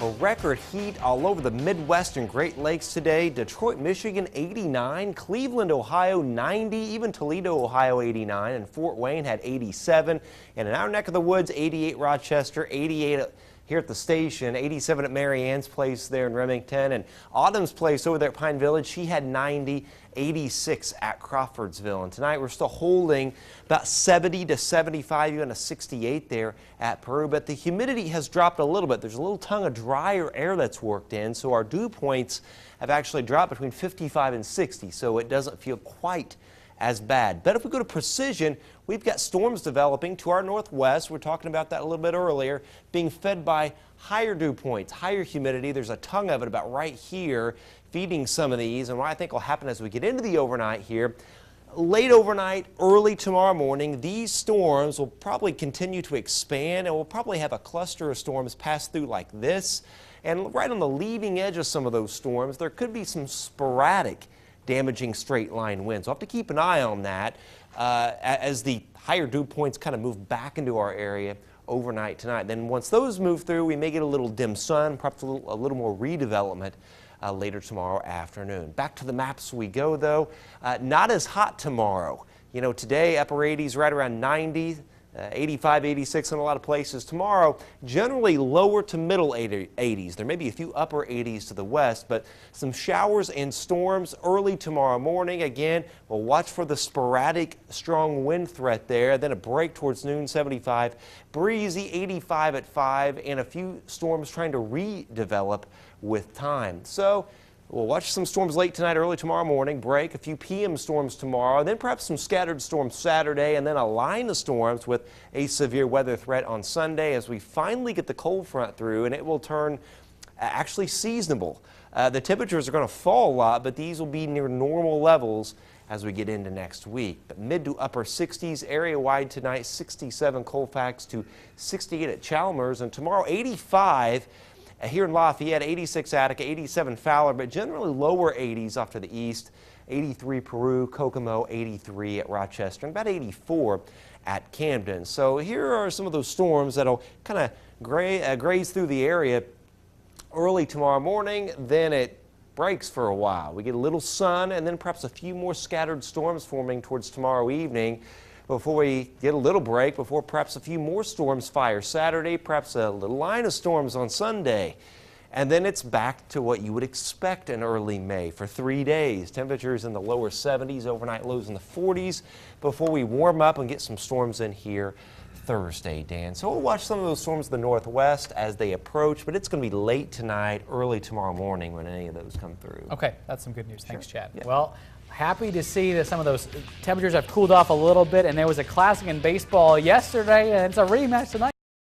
Well, record heat all over the Midwest and Great Lakes today. Detroit, Michigan 89, Cleveland, Ohio 90, even Toledo, Ohio 89, and Fort Wayne had 87. And in our neck of the woods, 88 Rochester, 88 here at the station, 87 at Mary Ann's Place there in Remington, and Autumn's Place over there at Pine Village, she had 90, 86 at Crawfordsville. And tonight we're still holding about 70 to 75, even a 68 there at Peru, but the humidity has dropped a little bit. There's a little tongue of drier air that's worked in, so our dew points have actually dropped between 55 and 60, so it doesn't feel quite as bad. But if we go to precision, we've got storms developing to our northwest. We're talking about that a little bit earlier, being fed by higher dew points, higher humidity. There's a tongue of it about right here feeding some of these, and what I think will happen as we get into the overnight here, late overnight, early tomorrow morning, these storms will probably continue to expand, and we'll probably have a cluster of storms pass through like this. And right on the leading edge of some of those storms, there could be some sporadic damaging straight line winds. We'll have to keep an eye on that as the higher dew points kind of move back into our area overnight tonight. Then once those move through, we may get a little dim sun, perhaps a little more redevelopment later tomorrow afternoon. Back to the maps we go, though. Not as hot tomorrow. You know, today upper 80s, right around 90. 85, 86 in a lot of places. Tomorrow, generally lower to middle 80s. There may be a few upper 80s to the west, but some showers and storms early tomorrow morning. Again, we'll watch for the sporadic strong wind threat there. Then a break towards noon, 75. Breezy, 85 at 5, and a few storms trying to redevelop with time. So we'll watch some storms late tonight, early tomorrow morning, break, a few PM storms tomorrow, then perhaps some scattered storms Saturday, and then a line of storms with a severe weather threat on Sunday as we finally get the cold front through, and it will turn actually seasonable. The temperatures are going to fall a lot, but these will be near normal levels as we get into next week. But mid to upper 60s area-wide tonight, 67 Colfax to 68 at Chalmers, and tomorrow 85 here in Lafayette, 86 Attica, 87 Fowler, but generally lower 80s off to the east. 83 Peru, Kokomo, 83 at Rochester, and about 84 at Camden. So here are some of those storms that'll kind of graze through the area early tomorrow morning. Then it breaks for a while. We get a little sun and then perhaps a few more scattered storms forming towards tomorrow evening before we get a little break, before perhaps a few more storms fire Saturday, perhaps a little line of storms on Sunday. And then it's back to what you would expect in early May for 3 days. Temperatures in the lower 70s, overnight lows in the 40s before we warm up and get some storms in here Thursday, Dan. So we'll watch some of those storms in the northwest as they approach, but it's going to be late tonight, early tomorrow morning when any of those come through. Okay, that's some good news. Thanks, Chad. Yeah. Well, happy to see that some of those temperatures have cooled off a little bit, and there was a classic in baseball yesterday, and it's a rematch tonight.